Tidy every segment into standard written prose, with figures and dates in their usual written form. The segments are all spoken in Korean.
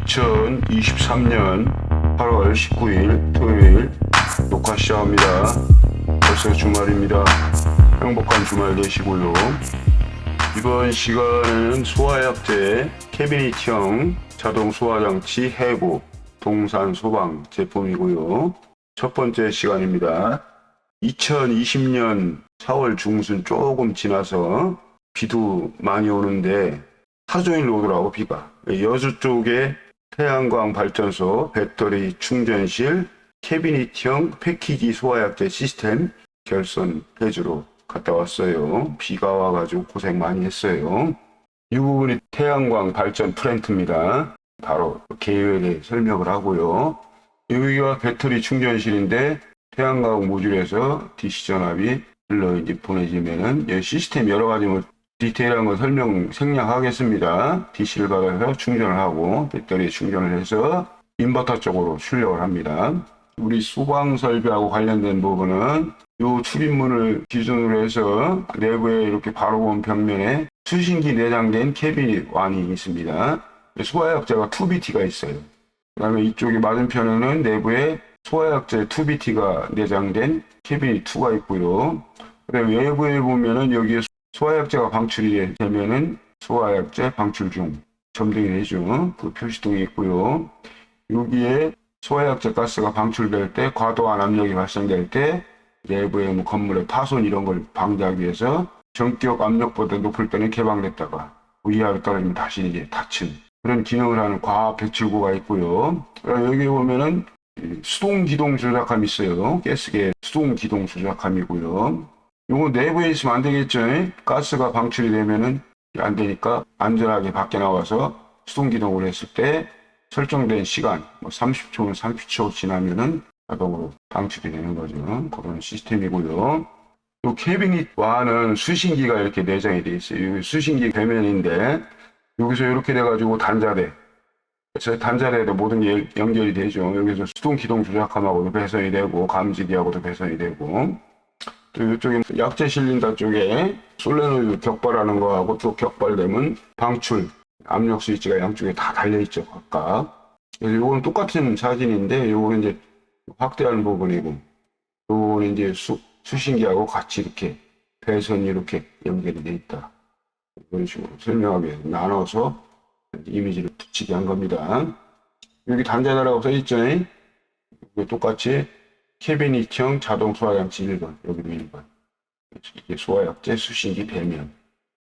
2023년 8월 19일 토요일 녹화 시작합니다. 벌써 주말입니다. 행복한 주말 되시고요. 이번 시간에는 소화약제 캐비닛형 자동 소화장치 해고 동산 소방 제품이고요. 첫 번째 시간입니다. 2020년 4월 중순 조금 지나서 비도 많이 오는데 하루 종일 오더라고 비가. 여수 쪽에 태양광 발전소 배터리 충전실 캐비닛형 패키지 소화약제 시스템 결선해주러 갔다 왔어요. 비가 와가지고 고생 많이 했어요. 이 부분이 태양광 발전 플랜트입니다. 바로 계획에 설명을 하고요. 여기가 배터리 충전실인데 태양광 모듈에서 DC 전압이 흘러 이제 보내지면은 이 시스템 여러 가지 디테일한 거 생략하겠습니다. DC를 받아서 충전을 하고 배터리에 충전을 해서 인버터 쪽으로 출력을 합니다. 우리 소방 설비하고 관련된 부분은 이 출입문을 기준으로 해서 내부에 이렇게 바로 본 벽면에 수신기 내장된 캐비닛 완이 있습니다. 소화약제가 2BT가 있어요. 그 다음에 이쪽에 맞은편에는 내부에 소화약제 2BT가 내장된 캐비닛 2가 있고요. 그 다음에 외부에 보면은 여기에 소화약제가 방출이 되면은 소화약제 방출 중 점등이 되죠. 그 표시등이 있고요. 여기에 소화약제 가스가 방출될 때 과도한 압력이 발생될 때 내부의 건물의 파손 이런 걸 방지하기 위해서 전기역 압력보다 높을 때는 개방됐다가 위아래로 떨어지면 다시 이제 닫힌 그런 기능을 하는 과압 배출구가 있고요. 여기 보면은 수동 기동 조작함이 있어요. 가스계 수동 기동 조작함이고요. 요거 내부에 있으면 안 되겠죠. 가스가 방출이 되면은 안 되니까 안전하게 밖에 나와서 수동 기동을 했을 때 설정된 시간 30초면 30초 지나면은 자동으로 방출이 되는 거죠. 그런 시스템이고요. 요 캐비닛 와는 수신기가 이렇게 내장이 되어 있어요. 여기 수신기 배면인데 여기서 이렇게 돼가지고 단자대. 그래서 단자대에도 모든 게 연결이 되죠. 여기서 수동 기동 조작함하고도 배선이 되고 감지기하고도 배선이 되고 또 이쪽에 약제 실린더 쪽에 솔레노이드 격발하는 거하고 또 격발되면 방출 압력 스위치가 양쪽에 다 달려있죠. 각각. 그래서 이거는 똑같은 사진인데 이거는 이제 확대하는 부분이고 이거는 이제 수신기하고 같이 이렇게 배선이 이렇게 연결이 돼 있다. 이런 식으로 설명하기 위해서 나눠서 이미지를 붙이게 한 겁니다. 여기 단자대라고 써있죠. 똑같이 캐비닛형 자동 소화장치 1번, 여기도 1번. 이게 소화약제 수신기 배면.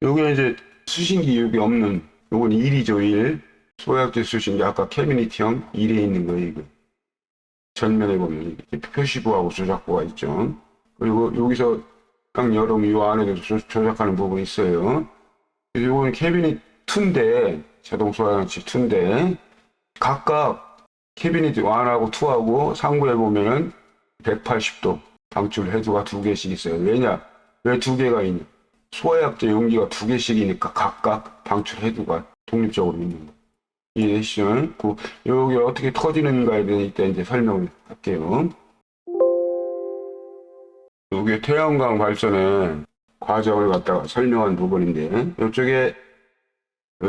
여기는 이제 수신기 여기 없는, 요건 1이죠, 1. 소화약제 수신기, 아까 캐비닛형 1에 있는 거예요, 이거. 전면에 보면 이렇게 표시부하고 조작부가 있죠. 그리고 여기서 딱 열으면 이 안에도 조작하는 부분이 있어요. 그래서 요건 캐비닛 2인데, 자동 소화장치 2인데, 각각 캐비닛 1하고 2하고 상부에 보면은 180도 방출 해주가 2개씩 있어요. 왜냐? 왜 2개가 있냐? 소화약제 용기가 2개씩이니까 각각 방출 해주가 독립적으로 있는 거예요. 이해되시죠? 여기 어떻게 터지는가에 대해 이제 설명을 할게요. 여기 태양광 발전의 과정을 갖다가 설명한 부분인데 이쪽에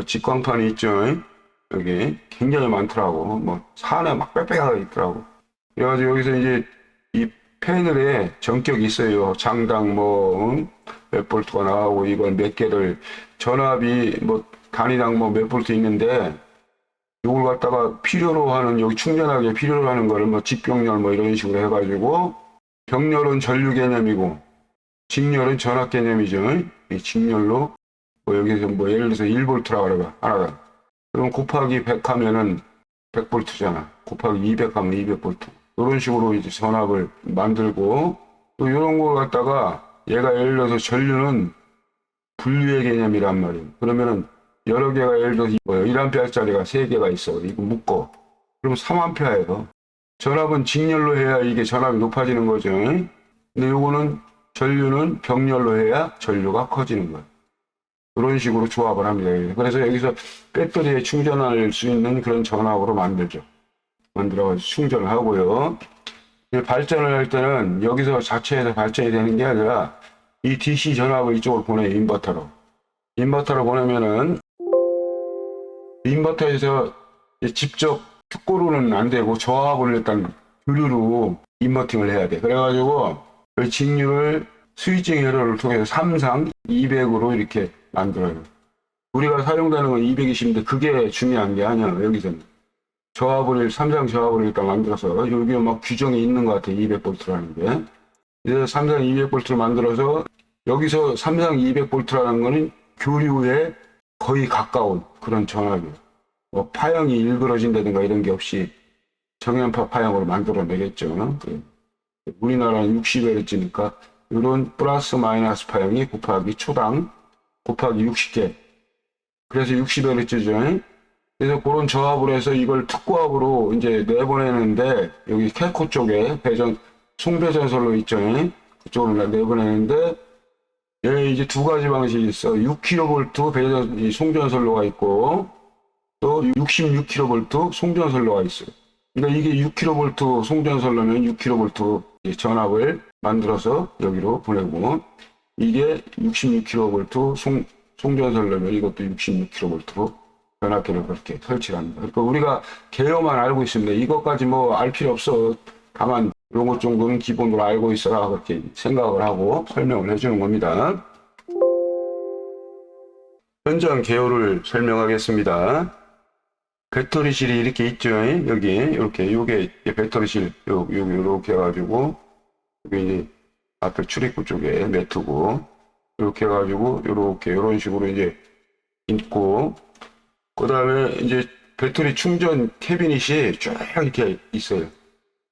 직광판이 있죠? 여기 굉장히 많더라고. 산에 막 빽빽하게 있더라고. 그래가지고 여기서 이제 이 패널에 전격이 있어요. 장당 몇 볼트가 나오고 이건 몇 개를 전압이 단위당 몇 볼트 있는데 이걸 갖다가 필요로 하는 여기 충전하기에 필요로 하는 거를 직병렬 이런 식으로 해가지고 병렬은 전류 개념이고 직렬은 전압 개념이죠. 이 직렬로 여기서 예를 들어서 1볼트라 그래봐 하나당. 그럼 곱하기 100 하면은 100볼트잖아. 곱하기 200 하면 200볼트. 이런 식으로 이제 전압을 만들고 또 이런 걸 갖다가 얘가 예를 들어서 전류는 분류의 개념이란 말이에요. 그러면은 여러 개가 예를 들어서 1A짜리가 3개가 있어. 이거 묶어. 그럼 3A예요. 전압은 직렬로 해야 이게 전압이 높아지는 거죠. 근데 요거는 전류는 병렬로 해야 전류가 커지는 거예요. 그런 식으로 조합을 합니다. 그래서 여기서 배터리에 충전할 수 있는 그런 전압으로 만들어가지고 충전을 하고요. 발전을 할 때는 여기서 자체에서 발전이 되는 게 아니라 이 DC 전압을 이쪽으로 보내요. 인버터로 보내면은 인버터에서 직접 특고로는 안 되고 저압을 일단 교류로 인버팅을 해야 돼. 그래가지고 그 직류를 스위칭 회로를 통해서 3상 200으로 이렇게 만들어요. 우리가 사용되는 건 220인데 그게 중요한 게 아니야. 여기서는 저압을 3상 저압을 일단 만들어서 여기 막 규정이 있는 것 같아. 200볼트라는 게. 그래서 3상 200볼트를 만들어서 여기서 3상 200볼트라는 거는 교류에 거의 가까운 그런 전압이에요. 뭐 파형이 일그러진다든가 이런 게 없이 정연파 파형으로 만들어내겠죠. 우리나라는 60Hz니까 이런 플러스 마이너스 파형이 곱하기 초당 곱하기 60개. 그래서 60Hz죠. 그래서 그런 저압을 해서 이걸 특고압으로 이제 내보내는데 여기 캘코 쪽에 송배전선로 있죠. 그쪽으로 내보내는데 얘 이제 두 가지 방식이 있어. 6kV 송전선로가 있고 또 66kV 송전선로가 있어요. 그러니까 이게 6kV 송전선로면 6kV 전압을 만들어서 여기로 보내고 이게 66kV 송전선로면 이것도 66kV로 변압기를 그렇게 설치를 합니다. 그러니까 우리가 개요만 알고 있습니다. 이것까지 뭐 알 필요 없어. 다만 이런 것 정도는 기본으로 알고 있어라 그렇게 생각을 하고 설명을 해주는 겁니다. 현장 개요를 설명하겠습니다. 배터리실이 이렇게 있죠. 여기 이렇게 요게 배터리실 여기 이렇게 해가지고 여기 이제 앞에 출입구 쪽에 매트고 이렇게 해가지고 이렇게 이런 식으로 이제 있고 그 다음에 이제 배터리 충전 캐비닛이 쭉 이렇게 있어요.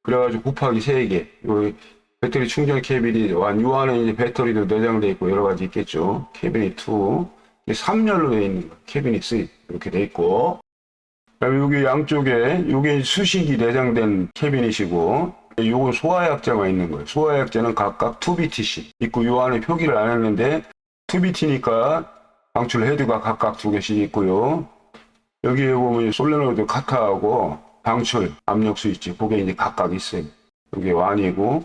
그래가지고 곱하기 3개. 요 배터리 충전 캐비닛, 요 안에 이제 배터리도 내장되어 있고 여러 가지 있겠죠. 캐비닛 2. 3열로 되어 있는 거. 캐비닛 3. 이렇게 되어 있고. 그 다음에 여기 양쪽에, 요게 수식이 내장된 캐비닛이고, 요건 소화약자가 있는 거예요. 소화약자는 각각 2BT씩 있고, 요 안에 표기를 안 했는데, 2BT니까 방출 헤드가 각각 2개씩 있고요. 여기에 보면 솔레노이드 카타하고 방출 압력 스위치 그게 이제 각각 있어요. 여기 1이고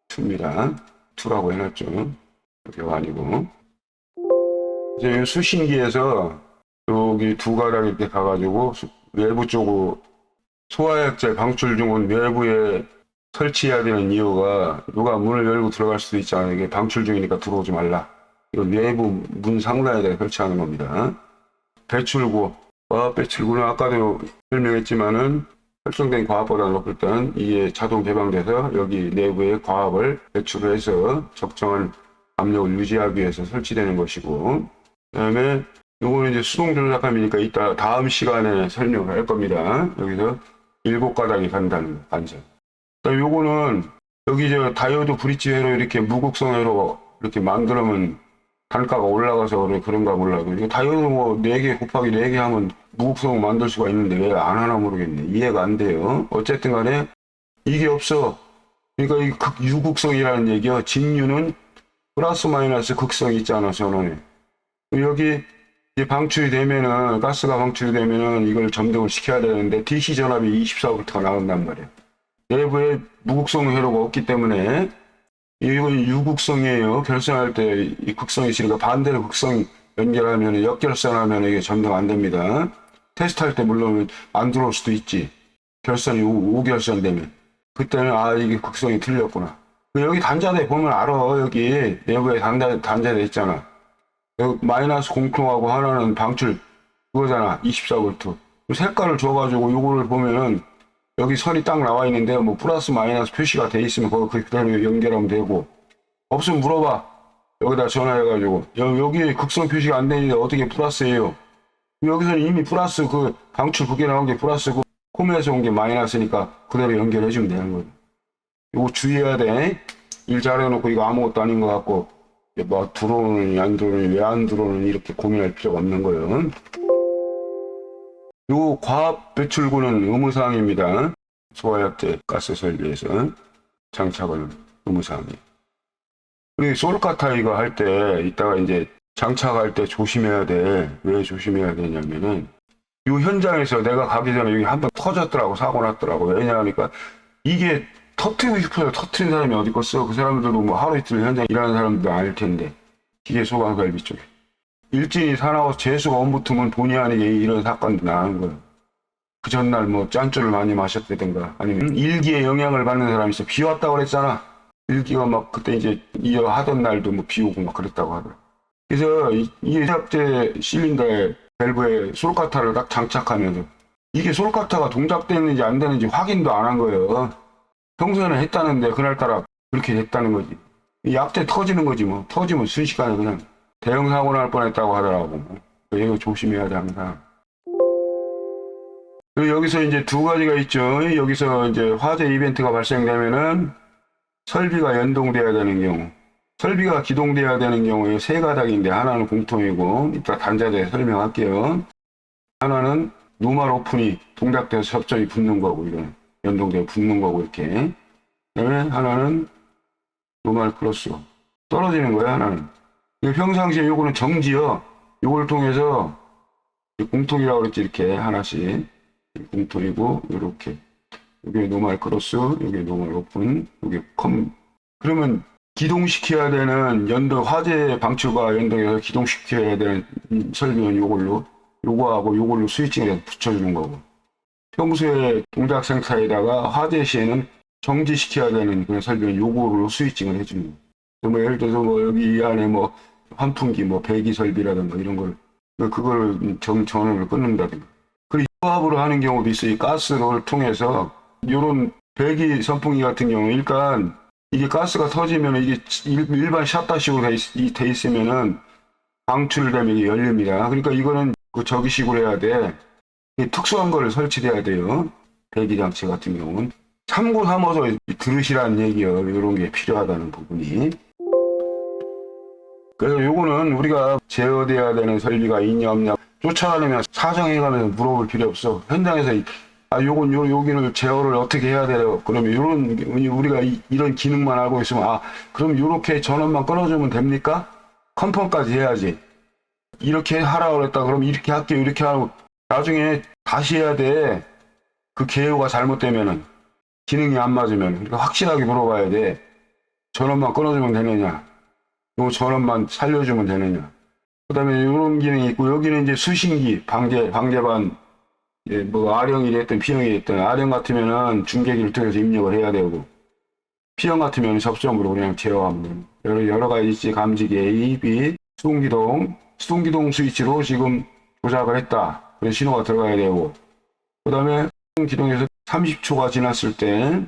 2입니다. 2라고 해놨죠. 여기 1이고 이제 수신기에서 여기 두 가닥 이렇게 가가지고 외부 쪽으로 소화약제 방출 중은 외부에 설치해야 되는 이유가 누가 문을 열고 들어갈 수도 있잖아요. 이게 방출 중이니까 들어오지 말라. 이건 외부 문 상단에다 설치하는 겁니다. 배출구 과압 배출구는 아까도 설명했지만은 설정된 과압보다 높을 때는 이게 자동 개방돼서 여기 내부에 과압을 배출을 해서 적정한 압력을 유지하기 위해서 설치되는 것이고 그 다음에 요거는 이제 수동 조작함이니까 이따 다음 시간에 설명을 할 겁니다. 여기서 7가닥이 간다는 거, 반전. 요거는 여기 저 다이오드 브릿지 회로 이렇게 무극성 회로 이렇게 만들면 단가가 올라가서 그런가 몰라도 이거 다이오드 뭐 4개 곱하기 4개 하면 무극성 만들 수가 있는데 왜 안 하나 모르겠네. 이해가 안 돼요. 어쨌든 간에 이게 없어. 그러니까 이 유극성이라는 얘기야. 직류는 플러스 마이너스 극성이 있잖아, 전원에. 여기 이제 방출이 되면은 가스가 방출이 되면은 이걸 점등을 시켜야 되는데 DC 전압이 24V가 나온단 말이야. 내부에 무극성 회로가 없기 때문에 이건 유극성이에요. 결선할 때 이 극성이 있으니까 반대로 극성 연결하면 역결선하면 이게 점등 안 됩니다. 테스트할 때 물론 안 들어올 수도 있지. 결선이 우결선 되면 그때는 아 이게 극성이 틀렸구나. 여기 단자대 보면 알아. 여기 내부에 단자대 있잖아. 여기 마이너스 공통하고 하나는 방출 그거잖아. 24V. 색깔을 줘가지고 요거를 보면은 여기 선이 딱 나와 있는데 뭐 플러스 마이너스 표시가 돼 있으면 거기 그대로 연결하면 되고 없으면 물어봐. 여기다 전화해가지고 여기 극성 표시가 안 되는데 어떻게 플러스예요? 여기서는 이미 플러스 그 방출 그게 나온 게 플러스고 홈에서 온 게 마이너스니까 그대로 연결해주면 되는 거예요. 이거 주의해야 돼. 일 잘해놓고 이거 아무것도 아닌 것 같고 뭐 들어오느니 안 들어오느니 왜 안 들어오느니 이렇게 고민할 필요가 없는 거예요. 요 과압 배출구는 의무사항입니다. 소화약제 가스 설비에서 장착은 의무사항이에요. 그리고 솔카타 이거 할 때 이따가 이제 장착할 때 조심해야 돼. 왜 조심해야 되냐면은 요 현장에서 내가 가기 전에 여기 한번 터졌더라고. 사고 났더라고. 왜냐하니까 이게 터트리고 싶어서 터트린 사람이 어디 있겠어. 그 사람들도 뭐 하루 이틀 현장 일하는 사람들도 아닐 텐데 기계 소방 설비 쪽에 일진이 사나워서 재수가 온 붙으면 본의 아니게 이런 사건도 나는 거예요. 그 전날 뭐 짠주를 많이 마셨다든가 아니면 일기에 영향을 받는 사람이 있어. 비 왔다고 그랬잖아. 일기가 막 그때 이제 이어 하던 날도 뭐 비 오고 막 그랬다고 하더라. 그래서 이 세압제 실린더에 밸브에 솔카타를 딱 장착하면서 이게 솔카타가 동작되는지 안 되는지 확인도 안 한 거예요. 평소에는 했다는데 그날따라 그렇게 됐다는 거지. 이 앞대 터지는 거지 뭐. 터지면 순식간에 그냥 대형 사고 날 뻔했다고 하더라고. 이거 조심해야 돼 항상. 그리고 여기서 이제 두 가지가 있죠. 여기서 이제 화재 이벤트가 발생되면은 설비가 연동돼야 되는 경우, 설비가 기동돼야 되는 경우에 세 가닥인데 하나는 공통이고 이따 단자대에 설명할게요. 하나는 노멀 오픈이 동작돼서 접점이 붙는 거고 이건 연동돼서 붙는 거고 이렇게. 그다음에 하나는 노멀 크로스 떨어지는 거야 하나는. 평상시에 요거는 정지요. 요걸 통해서 공통이라고 그랬지 이렇게 하나씩 공통이고 요렇게 여기 노멀 크로스 여기 노멀 오픈 여기 컴. 그러면 기동시켜야 되는 연동 화재 방출과 연동해서 기동시켜야 되는 설비는 요걸로 요거하고 요걸로 스위칭해서 붙여주는 거고 평소에 동작 생사에다가 화재 시에는 정지시켜야 되는 그런 설비는 요거로 스위칭을 해주는 거예요. 뭐 예를 들어서 뭐 여기 이 안에 뭐 환풍기 뭐 배기 설비라든가 이런 걸 그걸 전원을 끊는다든가 그리고 유압으로 하는 경우도 있어요. 이 가스를 통해서 요런 배기 선풍기 같은 경우 일단 이게 가스가 터지면 이게 일반 샷다식으로 돼 있으면은 방출되면 이게 열립니다. 그러니까 이거는 그 저기식으로 해야 돼. 특수한 거를 설치해야 돼요. 배기 장치 같은 경우는 참고 삼아서 들으시라는 얘기요. 이런 게 필요하다는 부분이. 그래서 요거는 우리가 제어돼야 되는 설비가 있냐 없냐 쫓아가려면 사정해가면서 물어볼 필요 없어. 현장에서 요건 여기를 제어를 어떻게 해야 돼요. 그러면 우리가 이런 기능만 알고 있으면 그럼 요렇게 전원만 끊어주면 됩니까? 컨펌까지 해야지. 이렇게 하라고 그랬다. 그럼 이렇게 할게요. 이렇게 하고 나중에 다시 해야 돼. 그 개요가 잘못되면은 기능이 안 맞으면 그러니까 확실하게 물어봐야 돼. 전원만 끊어주면 되느냐. 요 전원만 살려주면 되느냐. 그 다음에 이런 기능이 있고 여기는 이제 수신기 방제반 뭐 R형이 됐든 P형이 됐든 R형 같으면은 중계기를 통해서 입력을 해야 되고 P형 같으면 접점으로 그냥 제어하면 돼요. 여러 가지 있지. 감지기 A, B, 수동기동 스위치로 지금 조작을 했다. 그래서 신호가 들어가야 되고 그 다음에 기동에서 30초가 지났을 때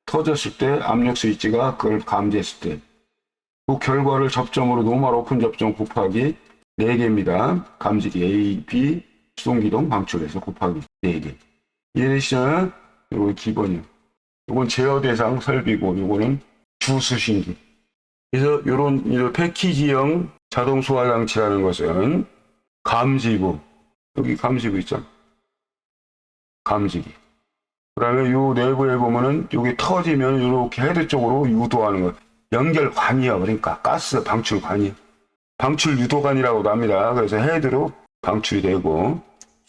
터졌을 때 압력 스위치가 그걸 감지했을 때 그 결과를 접점으로 노멀 오픈 접점 곱하기 4개입니다. 감지기 A, B, 수동기동 방출해서 곱하기 4개. 이해되시죠? 이거 기본이요. 이건 제어 대상 설비고 이거는 주수신기. 그래서 이런 패키지형 자동 소화 장치라는 것은 감지부. 여기 감지부 있잖아. 감지기. 그 다음에 요 내부에 보면은 여기 터지면 이렇게 헤드 쪽으로 유도하는 거. 연결관이요. 그러니까 가스 방출관이요. 방출 유도관이라고도 합니다. 그래서 헤드로 방출이 되고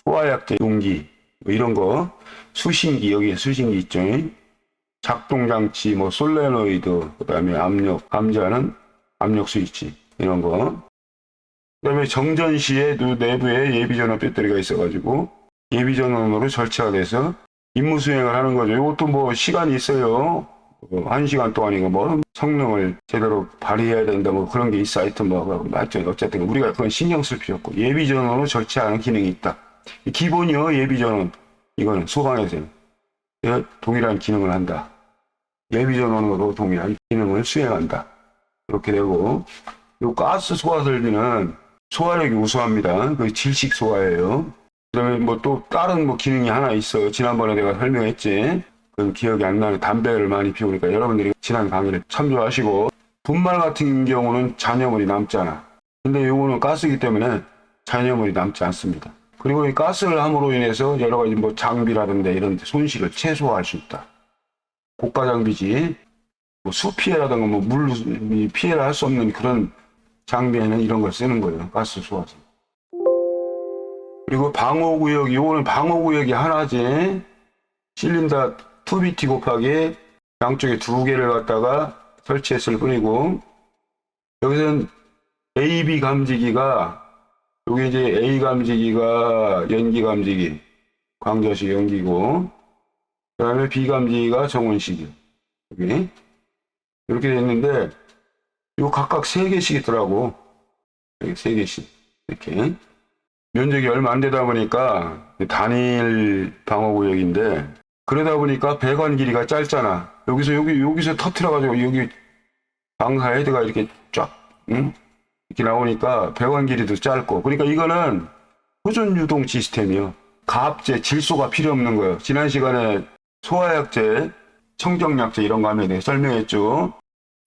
소화약제 용기 뭐 이런 거 수신기 여기에 수신기 있죠. 작동장치 뭐 솔레노이드 그다음에 압력 감지하는 압력 스위치 이런 거. 그다음에 정전 시에 내부에 예비전원 배터리가 있어가지고 예비전원으로 절차가 돼서 임무 수행을 하는 거죠. 이것도 뭐 시간이 있어요. 1시간 동안이고 뭐 성능을 제대로 발휘해야 된다 뭐 그런 게 있어. 하여튼 뭐 어쨌든 우리가 그건 신경 쓸 필요 없고 예비전원으로 절차하는 기능이 있다. 기본이요. 예비전원 이거는 소방에서는 동일한 기능을 한다. 예비전원으로 동일한 기능을 수행한다. 이렇게 되고 요 가스 소화 설비는 소화력이 우수합니다. 그 질식 소화예요. 그다음에 뭐 또 다른 뭐 기능이 하나 있어. 지난번에 내가 설명했지. 그건 기억이 안 나는 담배를 많이 피우니까 여러분들이 지난 강의를 참조하시고 분말 같은 경우는 잔여물이 남잖아. 근데 요거는 가스이기 때문에 잔여물이 남지 않습니다. 그리고 이 가스를 함으로 인해서 여러 가지 뭐 장비라든가 이런 손실을 최소화할 수 있다. 고가 장비지. 뭐 수 피해라든가 뭐 물 피해를 할 수 없는 그런 장비에는 이런 걸 쓰는 거예요. 가스 소화기. 그리고 방호구역, 요거는 방호구역이 하나지. 실린더 2BT 곱하기 양쪽에 2개를 갖다가 설치했을 뿐이고, 여기서는 AB 감지기가, 여기 이제 A 감지기가 연기 감지기, 광자식 연기고, 그 다음에 비감지기가 정원식이요. 여기. 이렇게 됐는데, 요 각각 3개씩 있더라고. 여기 3개씩. 이렇게. 면적이 얼마 안 되다 보니까, 단일 방어구역인데, 그러다 보니까 배관 길이가 짧잖아. 여기서 터트려가지고, 여기 방사 헤드가 이렇게 쫙, 응? 이렇게 나오니까 배관 길이도 짧고. 그러니까 이거는 표준 유동 시스템이요. 가압제, 질소가 필요 없는 거예요. 지난 시간에 소화약제, 청정약제 이런 거 하면 설명했죠.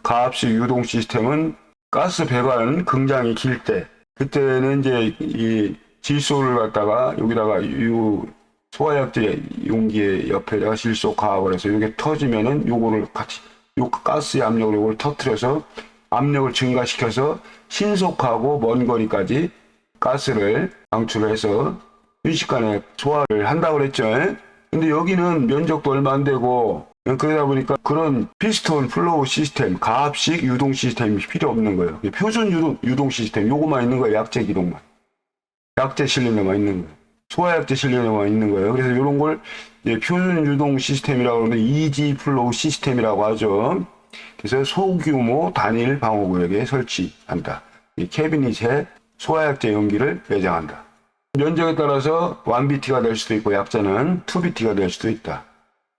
가압식 유동 시스템은 가스 배관 긍장이 길 때, 그때는 이제 이 질소를 갖다가 여기다가 소화약제 용기의 옆에다가 질소 가압을 해서 이게 터지면은 요거를 같이 요 가스의 압력으로 요걸 터트려서 압력을 증가시켜서 신속하고 먼 거리까지 가스를 방출해서 순식간에 소화를 한다고 그랬죠. 근데 여기는 면적도 얼마 안 되고 그러다 보니까 그런 피스톤 플로우 시스템, 가압식 유동 시스템이 필요 없는 거예요. 표준 유동 시스템 요거만 있는 거예요. 약제 기동만. 약제 실린더만 있는 거예요. 소화약제 실린더만 있는 거예요. 그래서 이런 걸 이제 표준 유동 시스템이라고 하면 이지 플로우 시스템이라고 하죠. 그래서 소규모 단일 방어구역에 설치한다. 이 캐비닛에 소화약제 용기를 내장한다. 면적에 따라서 1BT가 될 수도 있고 약자는 2BT가 될 수도 있다.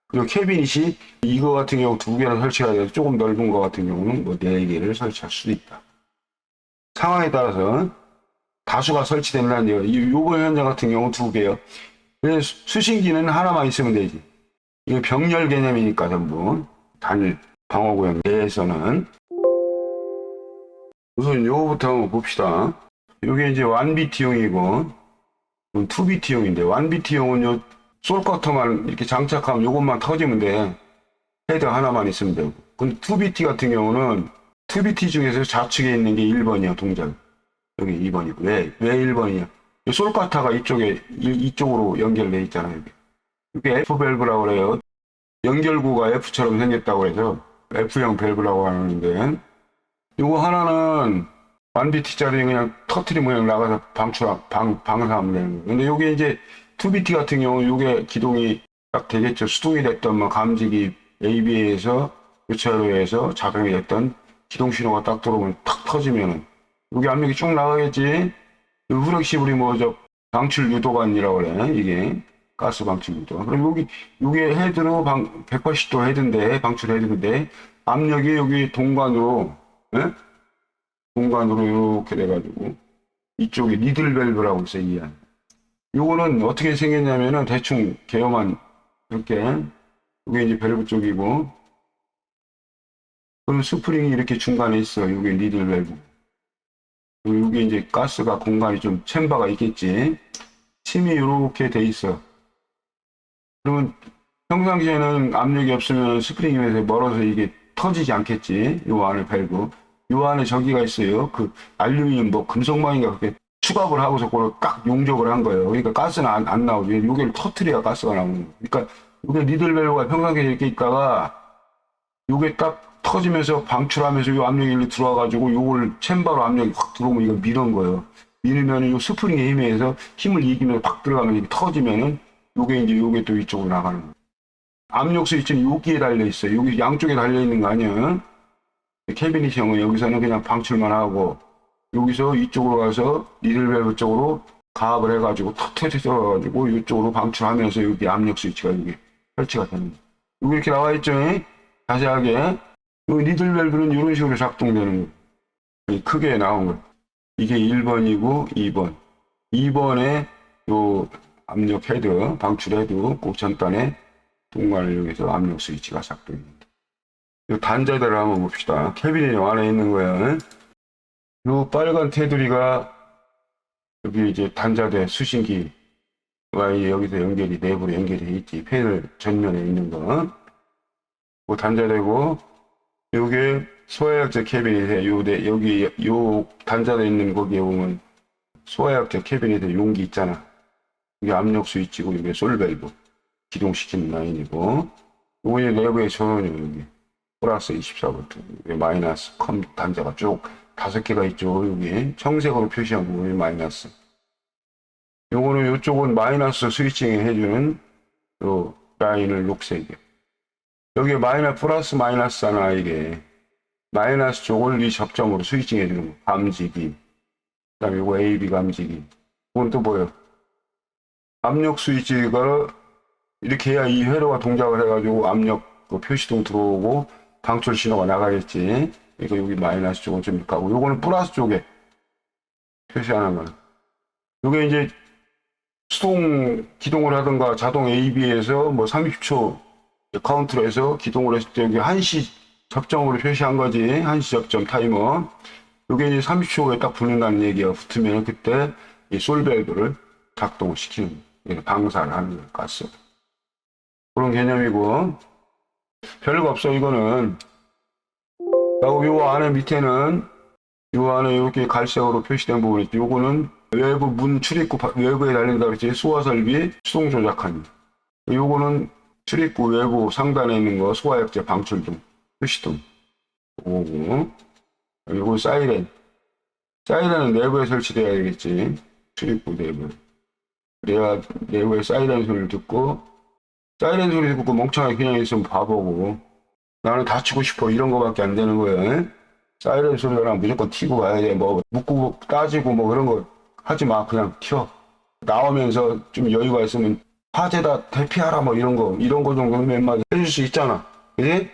그리고 캐비닛이 이거 같은 경우 2개나 설치가 돼서 조금 넓은 거 같은 경우는 뭐 4개를 설치할 수도 있다. 상황에 따라서 다수가 설치된다는 얘기예요. 요번 현장 같은 경우 2개요. 그래서 수신기는 하나만 있으면 되지. 이거 병렬 개념이니까 전부 단일 방어구역 내에서는 우선 요거부터 한번 봅시다. 요게 이제 1BT용이고 2BT용인데 1BT용은 요 솔커터만 이렇게 장착하면 요것만 터지면 돼. 헤드 하나만 있으면 되고. 근데 2BT 같은 경우는 2BT 중에서 좌측에 있는 게 1번이야 동작. 여기 2번이고. 왜 1번이야? 솔커터가 이쪽으로 연결돼 있잖아요. 이게 F 밸브라고 그래요. 연결구가 F처럼 생겼다고 해서 F형 밸브라고 하는데 요거 하나는 1BT짜리 그냥 터트리 모양 나가서 방사하면 되는 거예요. 근데 요게 이제 2BT 같은 경우 요게 기동이 딱 되겠죠. 수동이 됐던 뭐 감지기 AB에서 교차로에서 작용이 됐던 기동 신호가 딱 들어오면 탁 터지면은 여기 압력이 쭉 나가겠지. 후렉시블이 뭐죠? 방출 유도관이라고 그래. 이게 가스 방출 유도관. 그럼 요게 헤드로 180도 헤드인데 방출 헤드인데 압력이 여기 동관으로 예? 동관으로 이렇게 돼가지고 이쪽에 니들 밸브라고 있어요. 이 안. 요거는 어떻게 생겼냐면은 대충 개요만 이렇게 이게 이제 밸브 쪽이고 그럼 스프링이 이렇게 중간에 있어. 요게 니들 밸브. 요게 이제 가스가 공간이 좀 챔버가 있겠지. 침이 이렇게 돼 있어. 그러면 평상시에는 압력이 없으면 스프링에서 멀어서 이게 터지지 않겠지. 요 안에 밸브. 요 안에 저기가 있어요. 그 알루미늄 뭐 금속망인가 그렇게 추갑을 하고서 그걸 딱 용접을 한 거예요. 그러니까 가스는 안 나오죠. 요게 터트려야 가스가 나오는 거예요. 그러니까 요게 니들 밸브가 평상시에 이렇게 있다가 요게 딱 터지면서 방출하면서 요 압력이 일로 들어와가지고 요걸 챔버로 압력이 확 들어오면 이거 미는 거예요. 미르면은 요 스프링의 힘에 의해서 힘을 이기면서 팍 들어가면 이게 터지면은 요게 또 이쪽으로 나가는 거예요. 압력 스위치는 여기에 달려 있어요. 여기 양쪽에 달려 있는 거 아니에요. 캐비닛형은 여기서는 그냥 방출만 하고 여기서 이쪽으로 가서 니들 밸브 쪽으로 가압을 해가지고 터트려가지고 이쪽으로 방출하면서 여기 압력 스위치가 여기 설치가 되는 거예요. 여기 이렇게 나와 있죠. 자세하게. 여기 니들 밸브는 이런 식으로 작동되는 거예요. 크게 나온 거예요. 이게 1번이고 2번. 2번에 요 압력 헤드, 방출 헤드 곡선단에 동관을 이용해서 압력 스위치가 작동됩니다. 이 단자들을 한번 봅시다. 캐비닛 안에 있는 거야. 이 빨간 테두리가 여기 이제 단자대 수신기와 여기서 연결이 내부로 연결이 있지. 패널 전면에 있는 거. 그 단자대고 요게 소화약제 캐비닛에 여기 요 단자대 있는 거기에 보면 소화약제 캐비닛에 용기 있잖아. 이게 압력 스위치고 이게 솔밸브 기동시키는 라인이고 요게 내부에 전원이 여기 플러스 24V, 마이너스 컴 단자가 쭉 5개가 있죠. 여기 청색으로 표시한 부분이 마이너스. 요거는 그다음에 이쪽은 마이너스 스위칭 해주는 요 라인을 녹색이요. 여기 마이너스 플러스 마이너스잖아 이게. 마이너스 쪽을 이 접점으로 스위칭 해주는 거. 감지기. 그다음에 이거 AB 감지기. 이건 또 뭐예요? 압력 스위치가 이렇게 해야 이 회로가 동작을 해가지고 압력 그 표시등 들어오고 방출 신호가 나가겠지. 그러니까 여기 마이너스 쪽은 좀 이렇게 하고, 요거는 플러스 쪽에 표시하는 거는. 요게 이제 수동 기동을 하든가 자동 AB에서 뭐 30초 카운트로 해서 기동을 했을 때 여기 1시 접점으로 표시한 거지. 1시 접점 타이머. 요게 이제 30초에 딱 붙는다는 얘기가 붙으면 그때 이 솔밸브를 작동을 시키는, 방사를 하는 거예요, 가스. 그런 개념이고, 별거 없어, 이거는. 그리고 요 안에 밑에는, 요 안에 이렇게 갈색으로 표시된 부분이 있지. 요거는 외부 문 출입구 외부에 달린다 그랬지. 소화 설비 수동 조작하는. 요거는 출입구 외부 상단에 있는 거 소화액제 방출등 표시등. 오고. 요거 사이렌. 사이렌은 내부에 설치돼야 되겠지. 출입구 내부에. 그래야 내부에 사이렌 소리를 듣고, 사이렌 소리 듣고 멍청하게 그냥 있으면 바보고, 나는 다치고 싶어 이런 거밖에 안 되는 거예요. 사이렌 소리가 무조건 튀고 가야 돼. 뭐 묻고 따지고 뭐 그런 거 하지 마. 그냥 튀어. 나오면서 좀 여유가 있으면 화재다 대피하라 뭐 이런 거 정도는 웬만하면 해줄 수 있잖아. 그지?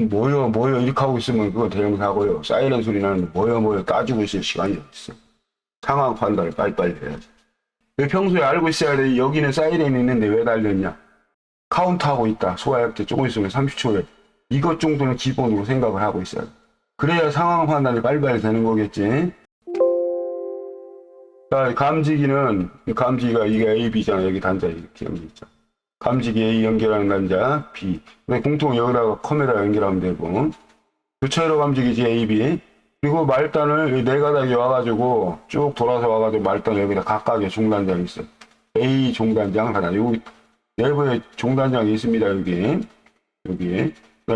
뭐요 이렇게 하고 있으면 그거 대형사고요. 사이렌 소리 나는데 뭐요 따지고 있을 시간이 없어. 상황 판단을 빨리빨리 해야지. 왜 평소에 알고 있어야 돼. 여기는 사이렌이 있는데 왜 달렸냐. 카운트하고 있다. 소화약제 조금 있으면 30초에. 이것 정도는 기본으로 생각을 하고 있어야 돼. 그래야 상황 판단이 빨리빨리 되는 거겠지. 자, 감지기가 이게 A, B잖아. 여기 단자 이렇게 연결있잖아. 감지기 A 연결하는 단자 B. 공통 여기다가 카메라 연결하면 되고. 교차로 감지기지 A, B. 그리고 말단을 네 가닥이 와가지고 쭉 돌아서 와가지고 말단 여기다 각각의 종단장이 있어. A 종단장 하나. 여기 내부에 종단장이 있습니다. 여기.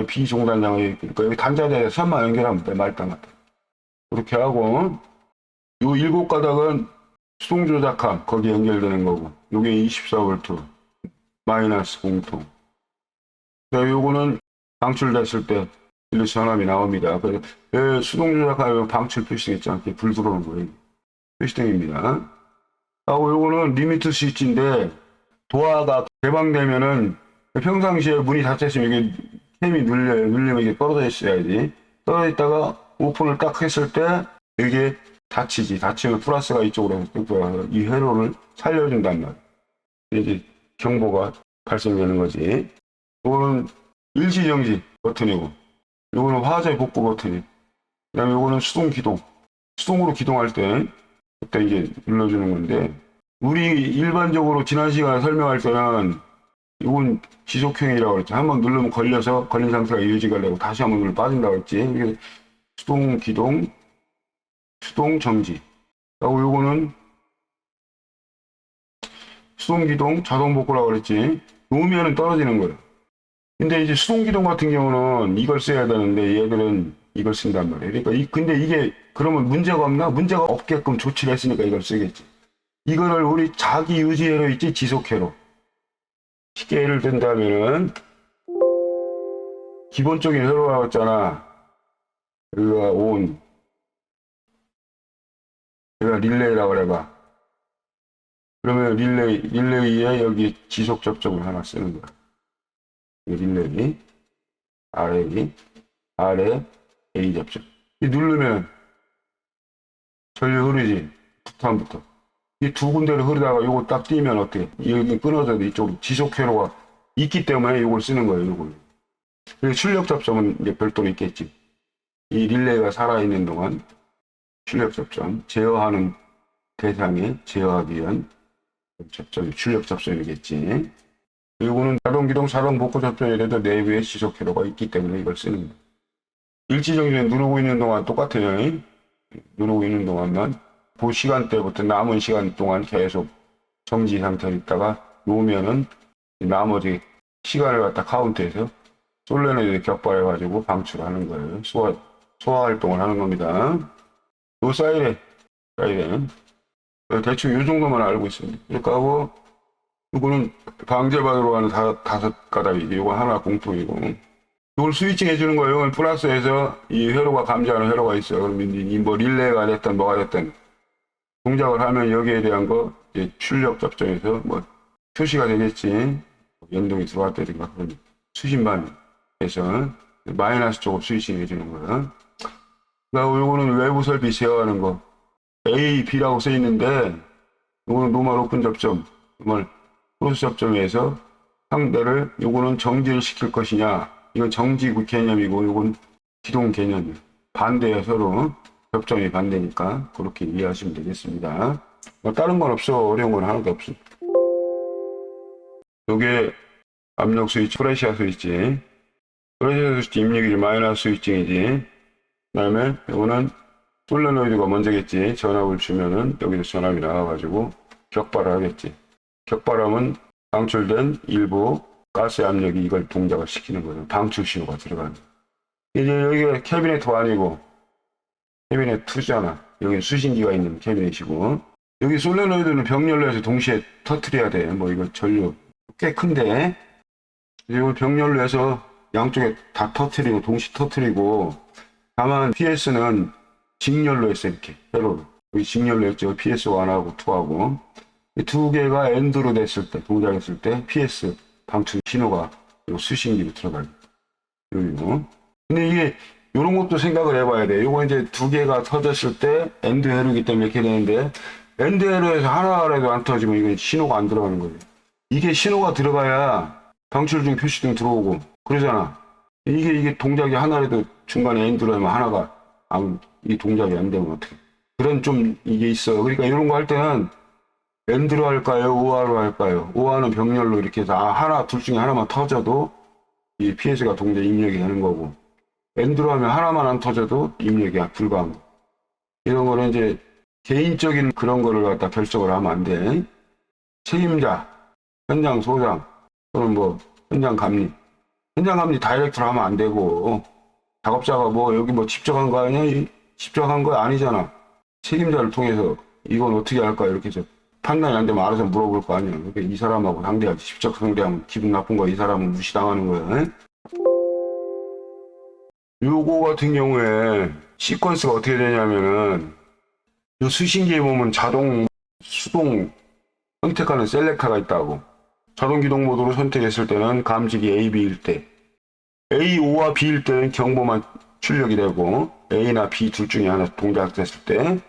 B 종단장이, 그러니까 여기 단자대에 선만 연결하면 돼. 말단 같은. 그렇게 하고, 요 7가닥은 수동 조작함, 거기 연결되는 거고. 요게 24V. 마이너스 공통. 요거는 방출됐을 때 일루스 전압이 나옵니다. 그래서 수동 조작하면 방출 표시등 있지 않게 불 들어오는 거예요. 표시등입니다. 하고 요거는 리미트 스위치인데, 도화가 개방되면은 평상시에 문이 닫혔으면 이게 캠이 눌리면 이게 떨어져 있어야지. 떨어져 있다가 오픈을 딱 했을 때 이게 닫히지. 닫히면 플러스가 이쪽으로 이 회로를 살려준단 말이야. 이제 경보가 발생되는 거지. 이거는 일시정지 버튼이고, 이거는 화재 복구 버튼이. 그다음에 이거는 수동 기동. 수동으로 기동할 때 그때 이제 눌러주는 건데, 우리 일반적으로 지난 시간에 설명할 때는 이건 지속형이라고 그랬죠. 한번 누르면 걸려서 걸린 상태가 유지가 되고 다시 한번 누르면 빠진다고 했지. 이게 수동 기동, 수동 정지. 그리고 요거는 수동 기동, 자동 복구라고 그랬지. 놓으면 떨어지는 거예요. 근데 이제 수동 기동 같은 경우는 이걸 써야 되는데 얘들은 이걸 쓴단 말이에요. 그러니까 근데 이게 그러면 문제가 없나? 문제가 없게끔 조치를 했으니까 이걸 쓰겠지. 이거를 우리 자기 유지회로 있지 지속회로. 쉽게 예를 든다면은 기본적인 회로라고 했잖아. 여기가 온, 여기가 릴레이라고 그래봐. 그러면 릴레이에 여기 지속 접점을 하나 쓰는 거야. 릴레이 아래 A 접점. 누르면 전류 흐르지. 부탄부터. 이 두 군데를 흐르다가 요거 딱 띄면 어떻게? 여기 끊어져도 이쪽으로 지속 회로가 있기 때문에 요걸 쓰는 거예요, 요걸. 그리고 출력 접점은 이제 별도로 있겠지. 이 릴레이가 살아있는 동안 출력 접점, 제어하는 대상에 제어하기 위한 접점이 출력 접점이겠지. 요거는 자동 기동, 자동 복구 접점이라도 내부에 지속 회로가 있기 때문에 이걸 쓰는 거예요. 일시정지에 누르고 있는 동안 똑같아요. 누르고 있는 동안만 그 시간대부터 남은 시간 동안 계속 정지 상태로 있다가 놓으면은 나머지 시간을 갖다 카운트해서 솔레노이드 격발해가지고 방출하는 거예요. 소화 활동을 하는 겁니다. 요 사이렌 대충 이 정도만 알고 있습니다. 그러니까 하고 이거는 방제반으로 하는 다섯 가닥이지. 이거 하나 공통이고. 이걸 스위칭 해주는 거예요. 이건 플러스에서 이 회로가 감지하는 회로가 있어요. 그러면 뭐 릴레이가 됐든 뭐가 됐든 동작을 하면 여기에 대한 거 이제 출력 접점에서 뭐 표시가 되겠지. 연동이 들어왔다든가 그런 수신반에서 마이너스 쪽으로 스위칭 해주는 거야. 그리고 요거는 외부 설비 제어하는 거. A, B라고 써 있는데 요거는 노멀 오픈 접점, 노멀 크로스 접점에서 상대를 요거는 정지를 시킬 것이냐. 이건 정지 개념이고 요건 기동 개념이에요. 반대예요. 서로 접점이 반대니까 그렇게 이해하시면 되겠습니다. 뭐 다른 건 없어. 어려운 건 하나도 없어. 요게 압력 스위치, 프레시아 스위치. 프레시아 스위치 입력이 마이너스 스위칭이지. 그 다음에 요거는 솔레노이드가 먼저겠지. 전압을 주면은 여기서 전압이 나와가지고 격발을 하겠지. 격발하면 방출된 일부 가스 압력이 이걸 동작을 시키는 거예요. 방출 신호가 들어가는. 이제 여기가 캐비넷 1이고 캐비넷 2잖아. 여기 수신기가 있는 캐비넷이고 여기 솔레노이드는 병렬로 해서 동시에 터트려야 돼. 뭐 이거 전류 꽤 큰데 이걸 병렬로 해서 양쪽에 다 터트리고 동시 터트리고 다만 PS는 직렬로 했어. 이렇게 회로로 여기 직렬로 했죠. PS1하고 2하고 이 두 개가 엔드로 됐을 때 동작했을 때 PS 방출 신호가 수신기로 들어가요. 그리고 근데 이게 이런 것도 생각을 해봐야 돼. 요거 이제 두 개가 터졌을 때 엔드 회로이기 때문에 이렇게 되는데 엔드 회로에서 하나라도 안 터지면 이게 신호가 안 들어가는 거예요. 이게 신호가 들어가야 방출 중 표시등 들어오고 그러잖아. 이게 동작이 하나라도 중간에 엔드로 하면 하나가 이 동작이 안 되면 어떻게? 그런 좀 이게 있어. 그러니까 이런 거 할 때는 엔드로 할까요? 오화로 할까요? 오화는 병렬로 이렇게 해서 하나 둘 중에 하나만 터져도 이 PS가 동작 입력이 되는 거고 엔드로 하면 하나만 안 터져도 입력이 불가한 거. 이런 거는 이제 개인적인 그런 거를 갖다 결정을 하면 안 돼. 책임자, 현장 소장 또는 뭐 현장 감리. 현장 감리 다이렉트로 하면 안 되고 작업자가 뭐 여기 뭐 집적한 거 아니야? 집적한 거 아니잖아. 책임자를 통해서 이건 어떻게 할까 이렇게 해서 판단이 안 되면 알아서 물어볼 거 아니야. 그러니까 이 사람하고 상대하지. 직접 상대하면 기분 나쁜 거야. 이 사람은 무시당하는 거야. 요거 같은 경우에 시퀀스가 어떻게 되냐면은 요 수신기에 보면 자동, 수동 선택하는 셀렉터가 있다고. 자동 기동 모드로 선택했을 때는 감지기 A, B일 때 A5와 B일 때는 경보만 출력이 되고 A나 B 둘 중에 하나 동작됐을 때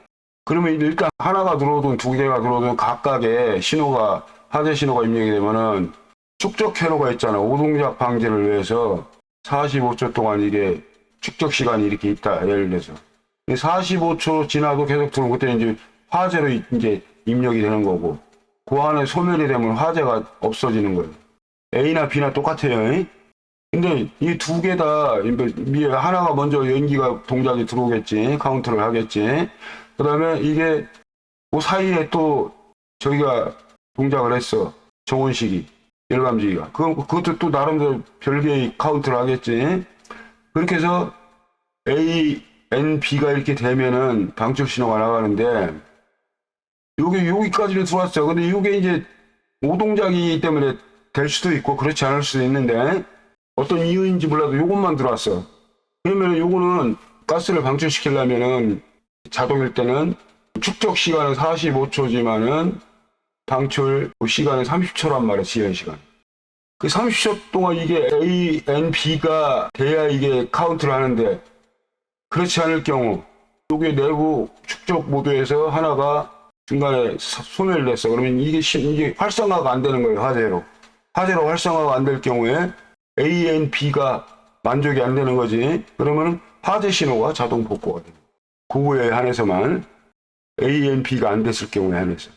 그러면 일단 하나가 들어오든 두 개가 들어오든 각각의 신호가 화재 신호가 입력이 되면은 축적 회로가 있잖아. 오동작 방지를 위해서 45초 동안 이게 축적 시간이 이렇게 있다. 예를 들어서 45초 지나도 계속 들어오면 그때 이제 화재로 이제 입력이 되는 거고 그 안에 소멸이 되면 화재가 없어지는 거예요. A나 B나 똑같아요. 근데 이 두 개 다 하나가 먼저 연기가 동작이 들어오겠지. 카운트를 하겠지. 그 다음에 이게 그 사이에 또 저희가 동작을 했어. 정원식이 열감지기가 그것도 또 나름대로 별개의 카운트를 하겠지. 그렇게 해서 A, N, B가 이렇게 되면은 방출 신호가 나가는데 여기까지는 들어왔어요. 근데 이게 이제 오동작이기 때문에 될 수도 있고 그렇지 않을 수도 있는데 어떤 이유인지 몰라도 요것만 들어왔어. 그러면 요거는 가스를 방출시키려면은 자동일 때는 축적 시간은 45초지만은 방출 시간은 30초란 말이야. 지연 시간. 그 30초 동안 이게 A, N, B가 돼야 이게 카운트를 하는데 그렇지 않을 경우 요게 내부 축적 모드에서 하나가 중간에 소멸을 했어. 그러면 이게 활성화가 안 되는 거예요. 화재로 활성화가 안 될 경우에 A, N, B가 만족이 안 되는 거지. 그러면 화재 신호가 자동 복구가 됩니다. 그거에 한해서만 A, N, B가 안 됐을 경우에 한해서.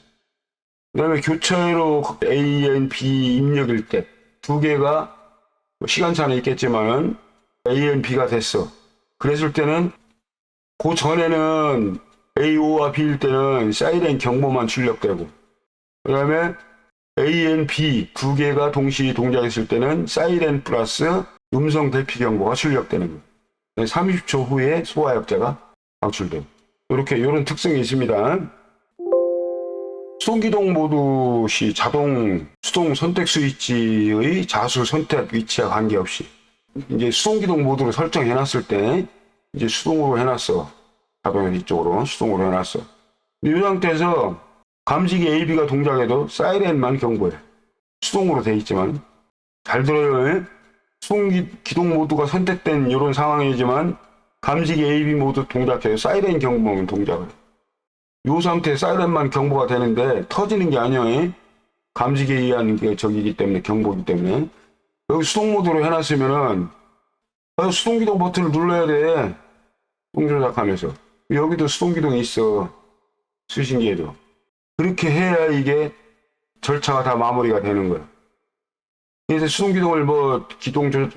그 다음에 교차로 A, N, B 입력일 때 두 개가 시간차는 있겠지만은 A, N, B가 됐어. 그랬을 때는 그 전에는 A5와 B일 때는 사이렌 경보만 출력되고 그 다음에 A, N, B 두 개가 동시에 동작했을 때는 사이렌 플러스 음성 대피 경보가 출력되는 거예요. 30초 후에 소화약자가 방출돼요. 이런 특성이 있습니다. 수동기동 모드 시 자동 수동 선택 스위치의 자수 선택 위치와 관계없이 이제 수동기동 모드로 설정해 놨을 때 이제 수동으로 해놨어. 자동에서 이쪽으로 수동으로 해놨어. 이 상태에서 감지기 AB가 동작해도 사이렌만 경고해. 수동으로 돼 있지만 잘 들어요. 수동기동 모드가 선택된 이런 상황이지만 감지기 AB 모드 동작해도 사이렌 경보는 동작을 해. 이 상태에 사이렌만 경보가 되는데 터지는 게 아니에요. 감지기에 의한 게 저기기 때문에 경보이기 때문에 여기 수동 모드로 해놨으면은 수동기동 버튼을 눌러야 돼. 동조작하면서 여기도 수동기동이 있어. 수신기에도 그렇게 해야 이게 절차가 다 마무리가 되는 거야. 그래서 수동기동을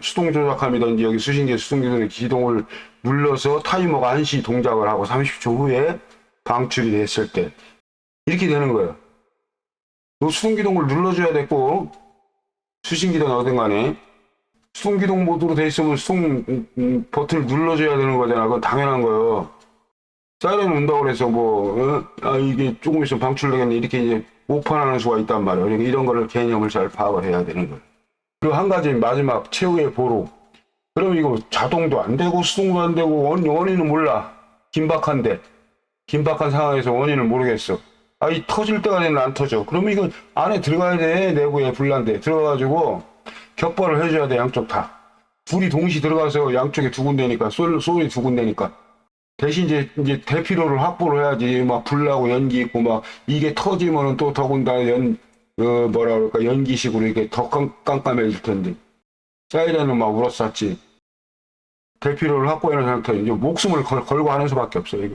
수동 조작함이든지 여기 수신기에 수동기동의 기동을 눌러서 타이머가 한시 동작을 하고 30초 후에 방출이 됐을 때 이렇게 되는 거예요. 수동기동을 눌러줘야 됐고 수신기든 어든 간에 수동기동 모드로 돼 있으면 수동 버튼을 눌러줘야 되는 거잖아. 그건 당연한 거예요. 사이렌 운다고 해서 이게 조금 있으면 방출되겠네 이렇게 이제 오판하는 수가 있단 말이에요. 그러니까 이런 거를 개념을 잘 파악을 해야 되는 거예요. 그리고 한 가지 마지막 최후의 보루. 그럼 이거 자동도 안 되고 수동도 안 되고 원인은 몰라. 긴박한 상황에서 원인을 모르겠어. 이 터질 때가 되면 안 터져. 그러면 이거 안에 들어가야 돼. 내부에 불난데 들어가가지고 격발을 해줘야 돼. 양쪽 다. 불이 동시 들어가서 양쪽에 두 군데니까 소리 두 군데니까. 대신 이제 대피로를 확보를 해야지. 막 불나고 연기 있고 막 이게 터지면은 또 더군다나 연기식으로 이게 더 깜깜해질 텐데. 사이렌은 막 울었었지. 대피로를 확보해놓은 상태에 이제 목숨을 걸고 하는 수밖에 없어요. 이거.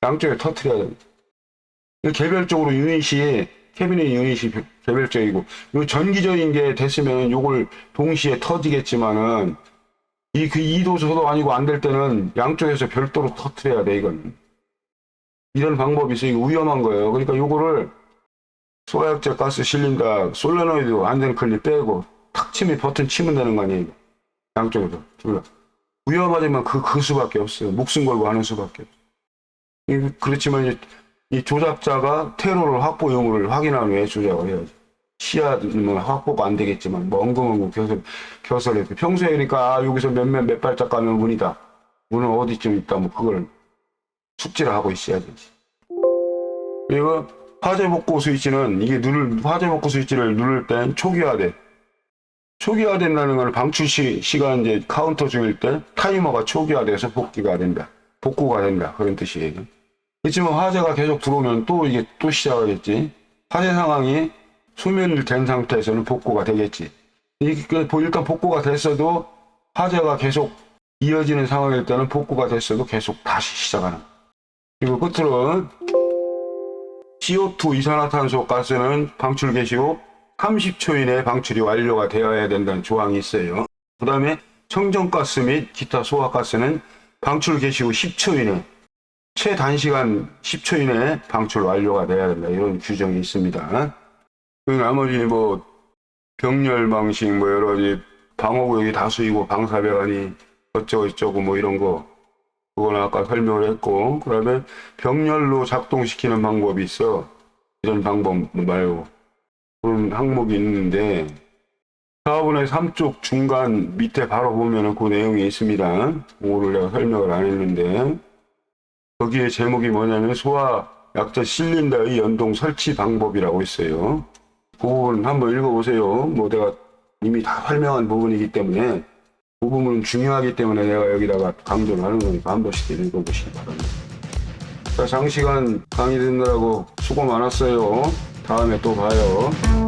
양쪽에 터트려야 돼. 개별적으로 캐비닛 유닛이 개별적이고, 요 전기적인 게 됐으면 요걸 동시에 터지겠지만은, 그 이도저도 아니고 안 될 때는 양쪽에서 별도로 터트려야 돼, 이건. 이런 방법이 있어. 이거 위험한 거예요. 그러니까 요거를 소화약제 가스 실린다, 솔레노이드 안전 클립 빼고, 탁 치면 버튼 치면 되는 거 아니에요, 이거. 양쪽에서. 위험하지만 그 수밖에 없어요. 목숨 걸고 하는 수밖에 없어요. 그렇지만 이제 이 조작자가 테러를 확보 의무를 확인한 후에 조작을 해야지. 시야는 확보가 안 되겠지만, 엉금엉금 겨설해서. 평소에 그러니까, 여기서 몇 발짝 가면 문이다. 문은 어디쯤 있다. 그걸 숙지를 하고 있어야 되지. 그리고 화재 복구 스위치는, 화재 복구 스위치를 누를 땐 초기화돼. 초기화된다는 건 방출 시간 이제 카운터 중일 때 타이머가 초기화돼서 복구가 된다. 그런 뜻이에요. 그렇지만 화재가 계속 들어오면 이게 또 시작하겠지. 화재 상황이 소멸된 상태에서는 복구가 되겠지. 일단 복구가 됐어도 화재가 계속 이어지는 상황일 때는 복구가 됐어도 계속 다시 시작하는. 그리고 끝으로 CO2 이산화탄소 가스는 방출 개시 후 30초 이내에 방출이 완료가 되어야 된다는 조항이 있어요. 그 다음에 청정가스 및 기타 소화가스는 방출 개시 후 10초 이내, 최단시간 10초 이내에 방출 완료가 돼야 된다. 이런 규정이 있습니다. 나머지 병렬 방식 여러 가지 방어구역이 다수이고 방사배관이 어쩌고 이런 거 그거는 아까 설명을 했고, 그 다음에 병렬로 작동시키는 방법이 있어. 이런 방법 말고 그런 항목이 있는데 4분의 3쪽 중간 밑에 바로 보면은 그 내용이 있습니다. 그거를 내가 설명을 안 했는데 거기에 제목이 뭐냐면 소화 약자 실린더의 연동 설치 방법이라고 있어요. 그 부분 한번 읽어보세요. 내가 이미 다 설명한 부분이기 때문에 그 부분은 중요하기 때문에 내가 여기다가 강조를 하는 거니까 한 번씩 읽어보시기 바랍니다. 자, 장시간 강의 듣느라고 수고 많았어요. 다음에 또 봐요.